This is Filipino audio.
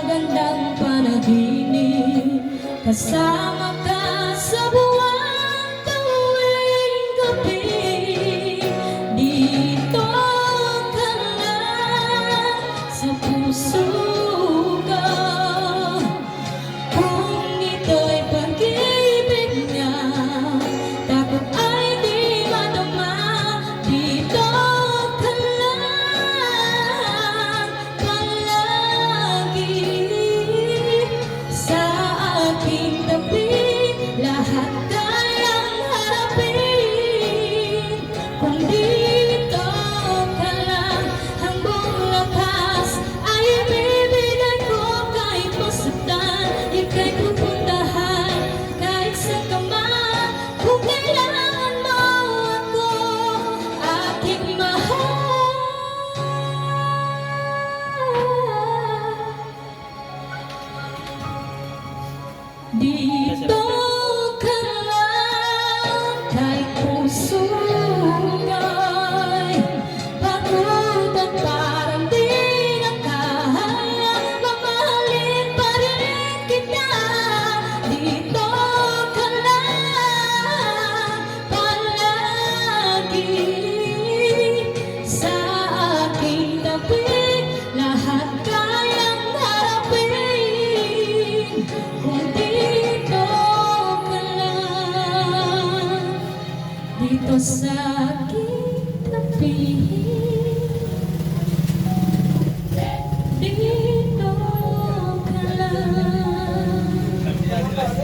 magandang panaginip, kasama ka sa buwan tuwing gabi. Dito ka lang sa puso ko, kung ito'y pag-ibig niya, takot ay di madama. Dito ka lang palagi sa aking tabi, lahat kayang harapin. Kung dito ka lang, ang buong lakas ay ibibigay ko. Kahit masaktan, ika'y pupuntahan kahit sa kaman. Kung kailangan mo ako, aking mahal, dito